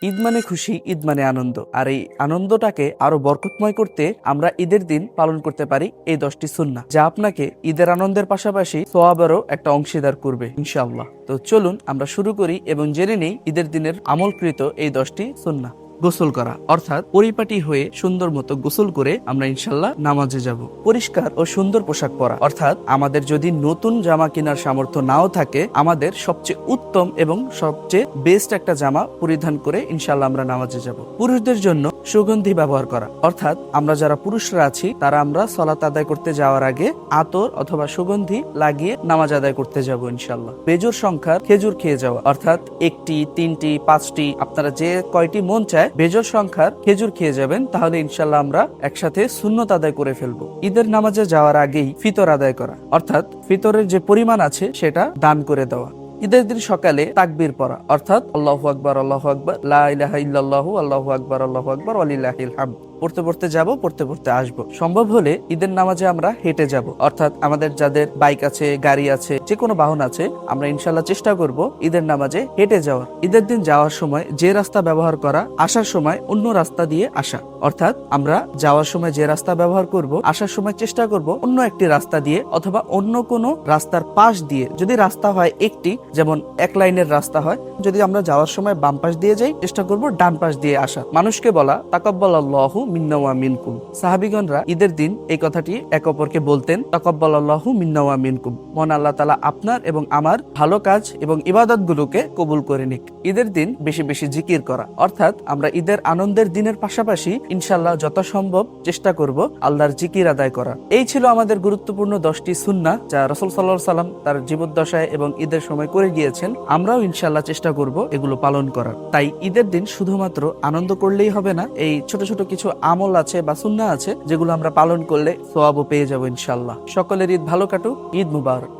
ঈদ মানে খুশি, ঈদ মানে আনন্দ। আর এই আনন্দটাকে আরো বরকতময় করতে আমরা ঈদের দিন পালন করতে পারি এই 10টি সুন্নাহ, যা আপনাকে ঈদের আনন্দের পাশাপাশি সওয়াবেরও একটা অংশীদার করবে ইনশাআল্লাহ। তো চলুন আমরা শুরু করি এবং জেনে নেই ঈদের দিনের আমলকৃত এই 10টি সুন্নাহ। গোসল করা, অর্থাৎ পরিপাটি হয়ে সুন্দর মতো গোসল করে আমরা ইনশাল্লাহ নামাজে যাব। পরিষ্কার ও সুন্দর পোশাক পরা, অর্থাৎ আমাদের যদি নতুন জামা কেনার সামর্থ্য নাও থাকে, আমাদের সবচেয়ে উত্তম এবং সবচেয়ে বেস্ট একটা জামা পরিধান করে ইনশাল্লাহ আমরা নামাজে যাব। পুরুষদের জন্য সুগন্ধি ব্যবহার করা, অর্থাৎ আমরা যারা পুরুষরা আছি তারা আমরা সালাত আদায় করতে যাওয়ার আগে আতর অথবা সুগন্ধি লাগিয়ে নামাজ আদায় করতে যাব ইনশাল্লাহ। বেজোর সংখ্যার খেজুর খেয়ে যাওয়া, অর্থাৎ 1টি 3টি 5টি আপনারা যে কয়টি মন চায় বেজোর সংখ্যার খেজুর খেয়ে যাবেন, তাহলে ইনশাল্লাহ আমরা একসাথে সুন্নত আদায় করে ফেলবো। ঈদের নামাজে যাওয়ার আগেই ফিতর আদায় করা, অর্থাৎ ফিতরের যে পরিমাণ আছে সেটা দান করে দেওয়া। ঈদের দিন সকালে তাকবীর পড়া, অর্থাৎ আল্লাহু আকবার আল্লাহু আকবার লা ইলাহা ইল্লাল্লাহু আল্লাহু আকবার ওয়ালিল্লাহিল হামদ পড়তে পড়তে যাব, পড়তে পড়তে আসবো। সম্ভব হলে ঈদের নামাজে আমরা হেঁটে যাব, অর্থাৎ আমাদের যাদের বাইক আছে, গাড়ি আছে, যে কোনো বাহন আছে, আমরা ইনশাল্লাহ চেষ্টা করব ঈদের নামাজে হেঁটে যাওয়ার। ঈদের দিন যাওয়ার সময় যে রাস্তা ব্যবহার করা, আসার সময় অন্য রাস্তা দিয়ে আসা, অর্থাৎ আমরা যাওয়ার সময় যে রাস্তা ব্যবহার করব, আসার সময় চেষ্টা করব অন্য একটি রাস্তা দিয়ে অথবা অন্য কোনো রাস্তার পাশ দিয়ে। যদি রাস্তা হয় একটি, যেমন এক লাইনের রাস্তা হয়, যদি আমরা যাওয়ার সময় বাম পাশ দিয়ে যাই, চেষ্টা করব ডান পাশ দিয়ে আসা। মানুষকে বলা তাকাব্বালাল্লাহু মিন্না ওয়া মিনকুম। সাহাবীগণরা ঈদের দিন এই কথাটি এক অপরকে বলতেন, তাকাব্বালাল্লাহু মিন্না ওয়া মিনকুম, মহান আল্লাহ তাআলা আপনার এবং আমার ভালো কাজ এবং ইবাদতগুলোকে কবুল করে নিক। ঈদের দিন বেশি বেশি জিকির করা, অর্থাৎ আমরা ঈদের আনন্দের দিনের পাশাপাশি ইনশাআল্লাহ যত সম্ভব চেষ্টা করব আল্লাহর জিকির আদায় করা। এই ছিল আমাদের গুরুত্বপূর্ণ 10টি সুন্নাহ, যা রাসূল সাল্লাল্লাহু আলাইহি সাল্লাম তার জীবদ্দশায় এবং ঈদের সময় করে গিয়েছেন। আমরাও ইনশাআল্লাহ চেষ্টা করব এগুলো পালন করার। তাই ঈদের দিন শুধুমাত্র আনন্দ করলেই হবে না, এই ছোট ছোট কিছু আমল আছে বা সুন্নাহ আছে যেগুলো আমরা পালন করলে সওয়াবও পেয়ে যাব ইনশাআল্লাহ। সকলের ঈদ ভালো কাটুক, ঈদ মুবারক।